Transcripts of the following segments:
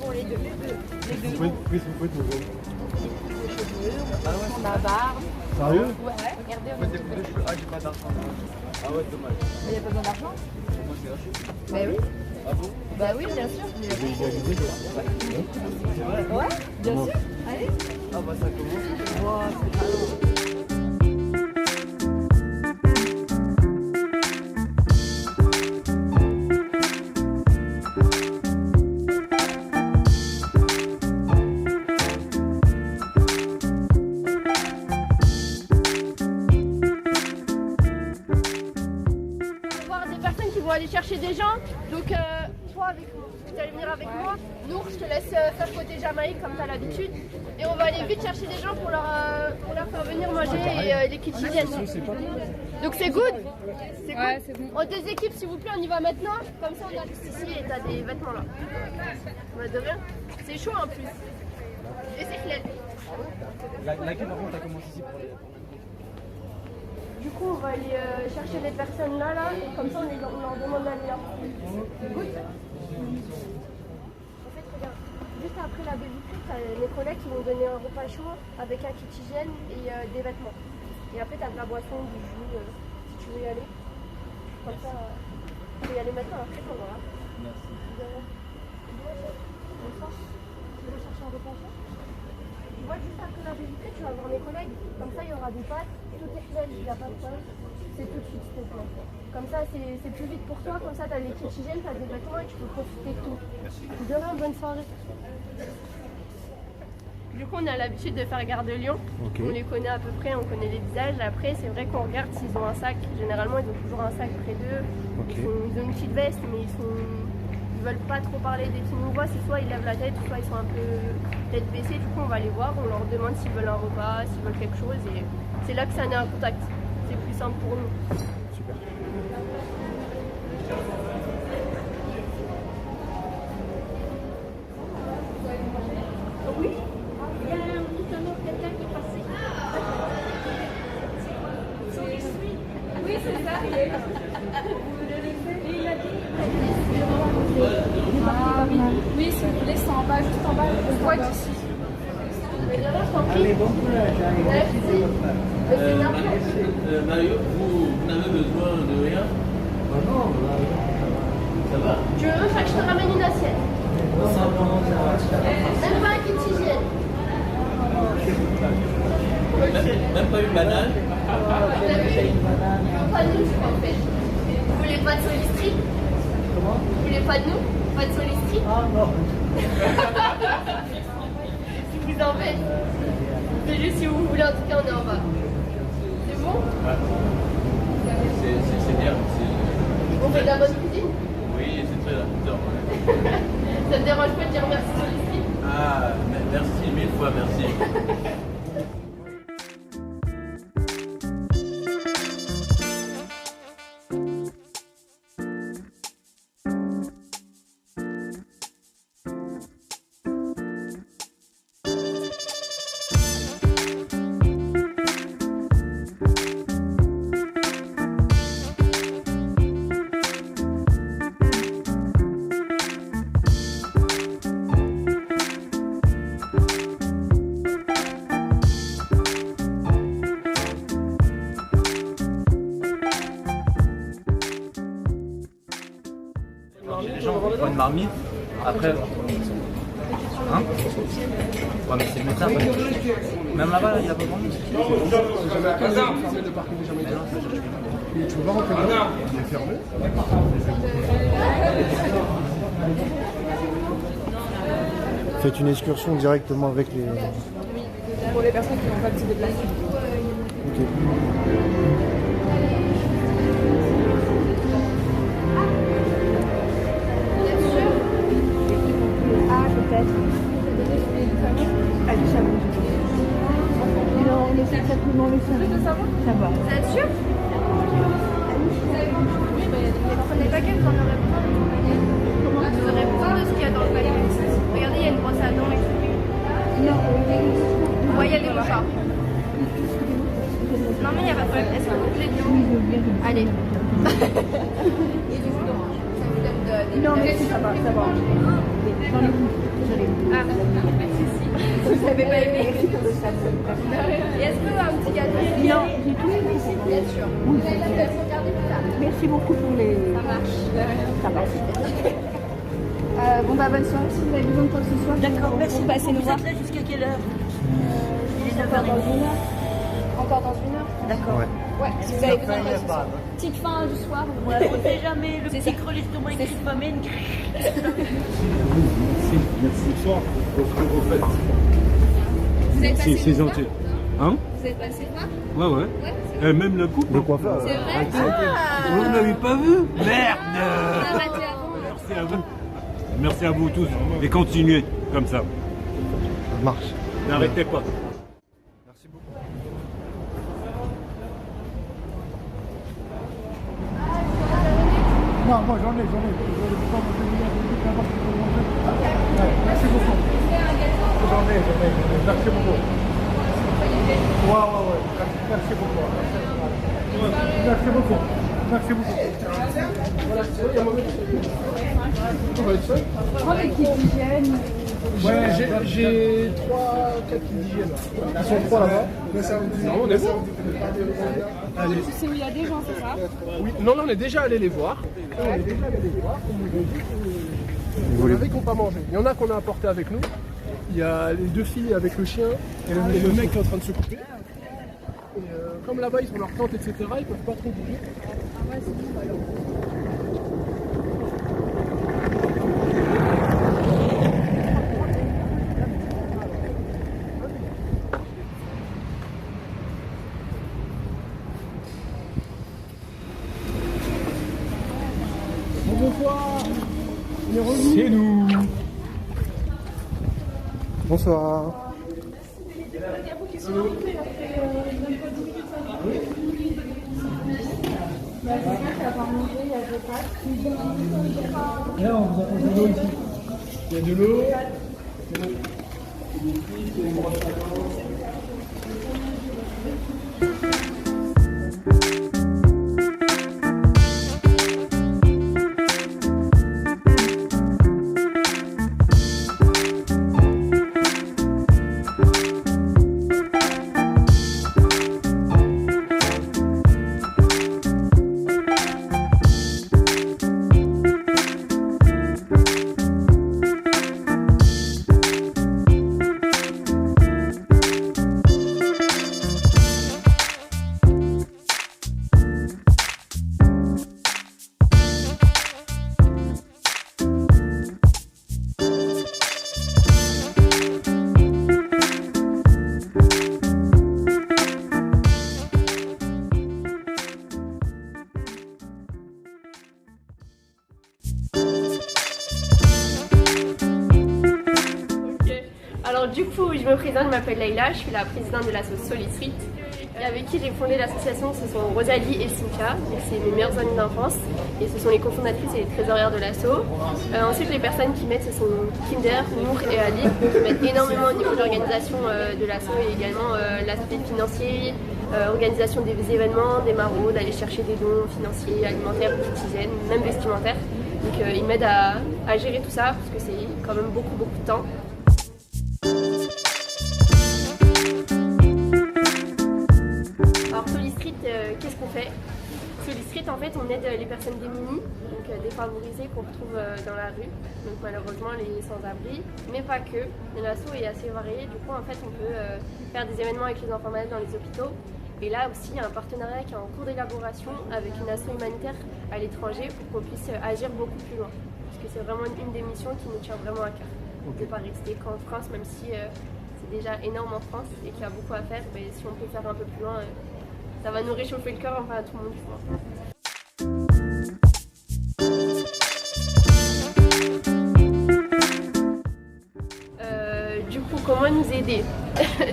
Pour les deux. Qu'est-ce que vous faites aujourd'hui? Ma barbe. Sérieux? Ouais. Regardez, on va. Ah, j'ai pas d'argent. Ah ouais, dommage. Il n'y a pas besoin d'argent? Moi, c'est gratuit. Bah oui. Ah bon? Bah oui, bien sûr. Vous avez égalisé C'est vrai? Ouais, bien sûr. Allez. Ah bah ça commence. Wow, c'est pas long. Aller chercher des gens, donc toi avec moi, tu allais venir avec moi. Nour, je te laisse faire côté Jamaïque comme tu as l'habitude, et on va aller vite chercher des gens pour leur faire venir manger et les kits hygiène. Donc c'est good. C'est good. Ouais, c'est bon. En deux équipes s'il vous plaît, on y va maintenant, comme ça on a juste ici et t'as des vêtements là. Ouais, de rien. C'est chaud en plus. Et c'est clair. Laquelle par contre t'as commencé ici pour les... Du coup, on va aller chercher les personnes là, et comme ça on leur demande d'aller là. Good. En fait, regarde, juste après la baby-food, t'as mes collègues qui vont donner un repas chaud avec un kit hygiène et des vêtements. Et après, t'as de la boisson, du jus, si tu veux y aller. Comme ça, tu peux y aller maintenant, après, on verra. Merci. Bonsoir. Tu veux chercher un repas chaud? Tu vois, juste après la baby-food, tu vas voir mes collègues. Comme ça, il y aura des pâtes. Tout est clair, il n'y a pas de problème. C'est tout de suite, s'il te plaît. Comme ça, c'est plus vite pour toi. Comme ça, tu as les kits hygiène, tu as des vêtements et tu peux profiter de tout. De rien, bonne soirée. Du coup, on a l'habitude de faire Gare de Lyon. Okay. On les connaît à peu près, on connaît les visages. Après, c'est vrai qu'on regarde s'ils ont un sac. Généralement, ils ont toujours un sac près d'eux. Okay. Ils ont une petite veste, mais ils veulent pas trop parler dès qu'ils nous voient. C'est soit ils lèvent la tête, soit ils sont un peu tête baissée. Du coup, on va les voir, on leur demande s'ils veulent un repas, s'ils veulent quelque chose. Et c'est là que ça naît un contact. C'est plus simple pour nous. Super. Oui, il y a tout un autre quelqu'un qui est passé. Oui, c'est ça. Et il a dit. Ah oui. Oui, si vous voulez, c'est en bas, juste en bas. On voit d'ici. Mais de là, je t'en prie. Merci. C'est normal. Mario, vous n'avez besoin de rien? Non, Ça va? Tu veux que je te ramène une assiette? Même pas un kit hygiène. Même pas une banane? Pas de nous, en fait. Vous voulez pas de solistri? comment? Vous voulez pas de nous? Pas de solistri? Ah non. Si vous embête. C'est juste si vous voulez, en tout cas, on est en bas. C'est bon? C'est bien. On fait de la bonne cuisine? Oui, c'est très important. Ça te dérange pas de dire merci solistri? Ah, merci, 1000 fois merci. J'ai des gens qui font une marmite, après... Hein? Ouais mais c'est le médecin. Même là-bas, il n'y a pas grand monde. Tu peux pas rentrer dedans, il est fermé. Faites une excursion directement avec les... Pour les personnes qui n'ont pas pu se déplacer. Ok. Ah, peut-être. Ah, du savon. Non, le simplement le savon. Ça va. Vous êtes sûr? Vous prenez pas qu'elle, vous en aurez besoin. Comment? Vous aurez besoin de ce qu'il y a dans le panier. Regardez, il y a une brosse à dents et tout. Non. Vous voyez des mouchoirs. Non, mais il n'y a pas de problème. Est-ce que vous voulez bien? Allez. Et du coup, ça vous donne de... Non, mais ça va, ça va. Ah, vous n'avez pas aimé. Et est-ce que un petit gâteau? Non, du tout. Bien sûr. Vous allez regarder plus tard. Merci beaucoup pour les... Ça marche. Ça marche. Bon bah bonne soirée si vous avez besoin de quoi que ce soit. D'accord, merci. Passez nous voir. Vous êtes là jusqu'à quelle heure? Il est 9h30. Encore dans une heure? D'accord. Ouais. Si vous avez besoin de quoi que ce soit. Petite fin du soir. On ne sait jamais, le petit creux l'estomac et qui m'amène. Merci. Bonsoir. Vous êtes passé C'est gentil. Hein? Vous êtes passé voir? Ouais, ouais. Même la coupe. Le coiffeur. C'est vrai? Vous ne m'avez pas vu? Merde! On a raté avant. Merci à vous. Merci à vous tous. Et continuez comme ça. Ça marche. N'arrêtez pas. Merci beaucoup. Non, moi j'en ai. Merci beaucoup. J'en ai. Merci beaucoup. Ouais. Merci beaucoup. Merci beaucoup. Ouais, j'ai 3-4 d'hygiène. Ils sont 3 là-bas. Non, on est bon. Allez. Tu sais où il y a des gens, c'est ça? Oui, non, on est déjà allé les voir. Il y en avait qui n'ont pas mangé. Il y en a qu'on a apporté avec nous. Il y a les 2 filles avec le chien et le mec qui est en train de se couper. Et comme là-bas ils ont leur tente, etc., ils peuvent pas trop bouger. Bonsoir. On est revenu. C'est nous. Bonsoir. Là, on vous apporte de l'eau ici. Il y a de l'eau. Alors du coup, je me présente, je m'appelle Leïla, je suis la présidente de l'association Solid Street. Et avec qui j'ai fondé l'association, ce sont Rosalie et Cynthia, c'est mes meilleures amies d'enfance et ce sont les cofondatrices et les trésorières de l'asso. Ensuite, les personnes qui m'aident, ce sont Kinder, Nour et Ali, qui m'aident énormément au niveau de l'organisation de l'asso et également l'aspect financier, organisation des événements, des maraudes, d'aller chercher des dons financiers, alimentaires, quotidiennes, même vestimentaires. Donc ils m'aident à gérer tout ça parce que c'est quand même beaucoup de temps. Alors Solid Street, qu'est-ce qu'on fait? Solis Street, en fait, on aide les personnes démunies, donc défavorisées qu'on retrouve dans la rue, donc malheureusement les sans-abri, mais pas que. L'asso est assez varié, du coup en fait on peut faire des événements avec les enfants malades dans les hôpitaux. Et là aussi, il y a un partenariat qui est en cours d'élaboration avec une asso humanitaire à l'étranger pour qu'on puisse agir beaucoup plus loin. Parce que c'est vraiment une des missions qui nous tient vraiment à cœur. On ne peut pas rester qu'en France, même si c'est déjà énorme en France et qu'il y a beaucoup à faire. Mais si on peut faire un peu plus loin, ça va nous réchauffer le cœur, enfin à tout le monde, je pense. Du coup, comment nous aider?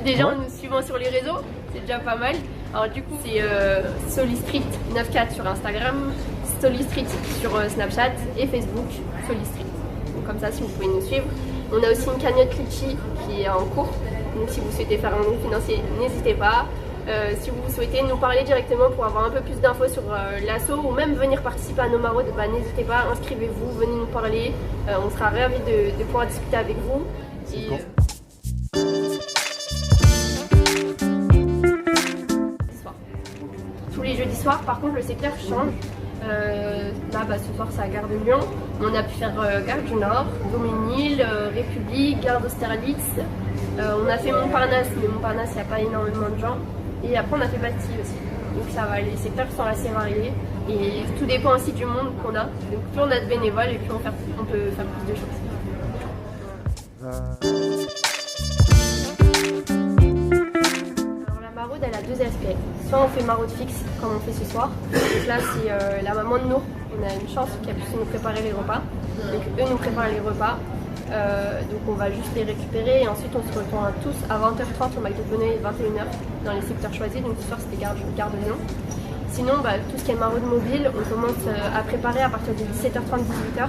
Déjà en nous suivant sur les réseaux, c'est déjà pas mal. Alors du coup, c'est Solis Street 94 sur Instagram, Solis Street sur Snapchat et Facebook, Solis Street. Donc comme ça, si vous pouvez nous suivre. On a aussi une cagnotte Litchi qui est en cours. Donc si vous souhaitez faire un don financier, n'hésitez pas. Si vous souhaitez nous parler directement pour avoir un peu plus d'infos sur l'asso ou même venir participer à nos maraudes, bah, n'hésitez pas, inscrivez-vous, venez nous parler. On sera ravis de pouvoir discuter avec vous. Et, tous les jeudis soirs, par contre, le secteur change. Là, bah, ce soir, c'est à Gare de Lyon. On a pu faire Gare du Nord, Doménil, République, Gare d'Austerlitz. On a fait Montparnasse, mais Montparnasse, il n'y a pas énormément de gens. Et après, on a fait Bastille aussi. Donc ça va, les secteurs sont assez variés. Et tout dépend aussi du monde qu'on a. Donc plus on a de bénévoles et plus on peut faire plus de choses. Alors la maraude, elle a deux aspects. Soit on fait maraude fixe, comme on fait ce soir. Donc là, c'est la maman de Nour. On a une chance qu'elle puisse nous préparer les repas. Donc eux nous préparent les repas. Donc on va juste les récupérer et ensuite on se retrouve tous à 20h30 au McDonald's et 21h dans les secteurs choisis. Donc ce soir c'était Gare de Lyon. Sinon bah, tout ce qui est maraude mobile, on commence à préparer à partir de 17h30, 18h.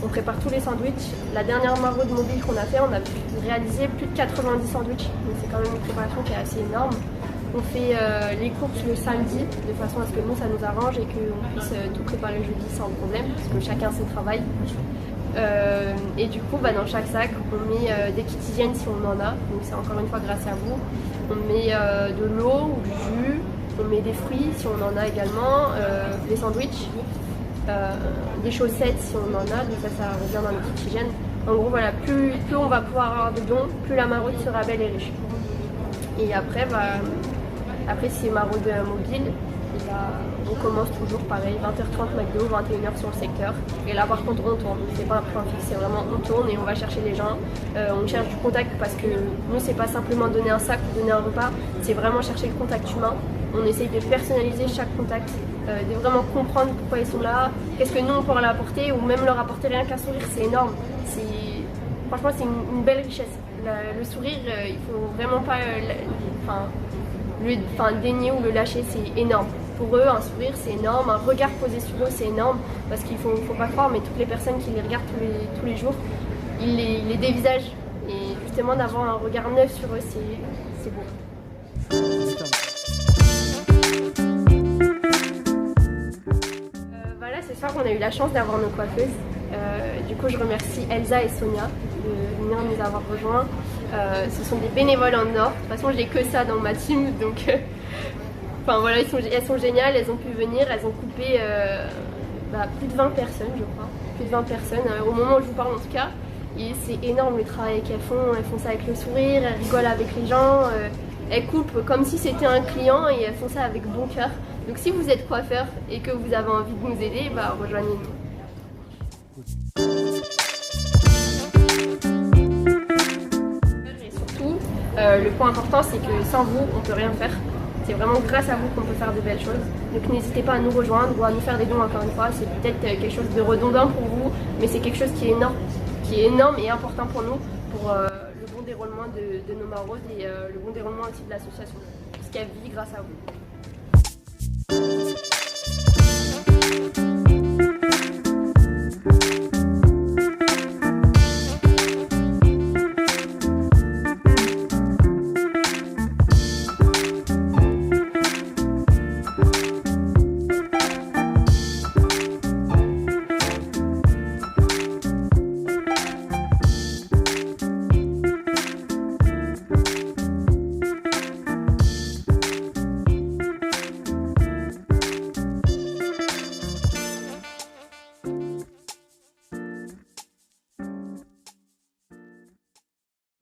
On prépare tous les sandwichs. La dernière maraude mobile qu'on a fait, on a pu réaliser plus de 90 sandwichs. Donc c'est quand même une préparation qui est assez énorme. On fait les courses le samedi de façon à ce que nous ça nous arrange et qu'on puisse tout préparer le jeudi sans problème parce que chacun son travail. Et du coup bah, dans chaque sac on met des kits hygiène si on en a, donc c'est encore une fois grâce à vous. On met de l'eau ou du jus, on met des fruits si on en a également, des sandwichs, des chaussettes si on en a, donc ça revient dans le kit hygiène. En gros voilà, plus on va pouvoir avoir de dons, plus la maraude sera belle et riche. Et après, bah, après c'est maraude mobile. On commence toujours pareil, 20h30 McDo, 21h sur le secteur. Et là par contre on tourne, c'est pas un point fixe, c'est vraiment on tourne et on va chercher les gens. On cherche du contact parce que nous c'est pas simplement donner un sac ou donner un repas, c'est vraiment chercher le contact humain. On essaye de personnaliser chaque contact, de vraiment comprendre pourquoi ils sont là, qu'est-ce que nous on peut leur apporter ou même leur apporter rien qu'un sourire, c'est énorme. Franchement c'est une belle richesse. Le sourire, il faut vraiment pas le dénier ou le lâcher, c'est énorme. Pour eux, un sourire c'est énorme, un regard posé sur eux c'est énorme, parce qu'il faut pas croire, mais toutes les personnes qui les regardent tous les jours, ils les dévisagent. Et justement d'avoir un regard neuf sur eux, c'est beau. Voilà, ce soir on a eu la chance d'avoir nos coiffeuses. Du coup je remercie Elsa et Sonia de venir nous avoir rejoints. Ce sont des bénévoles en or. De toute façon j'ai que ça dans ma team, donc enfin voilà, elles sont géniales, elles ont pu venir, elles ont coupé plus de 20 personnes je crois. Plus de 20 personnes au moment où je vous parle en tout cas. Et c'est énorme le travail qu'elles font ça avec le sourire, elles rigolent avec les gens, elles coupent comme si c'était un client et elles font ça avec bon cœur. Donc si vous êtes coiffeur et que vous avez envie de nous aider, bah rejoignez-nous. Et surtout, le point important c'est que sans vous on peut rien faire. C'est vraiment grâce à vous qu'on peut faire de belles choses. Donc n'hésitez pas à nous rejoindre ou à nous faire des dons encore une fois. C'est peut-être quelque chose de redondant pour vous, mais c'est quelque chose qui est énorme et important pour nous, pour le bon déroulement de nos maraudes et le bon déroulement aussi de l'association. Parce qu'elle vit grâce à vous.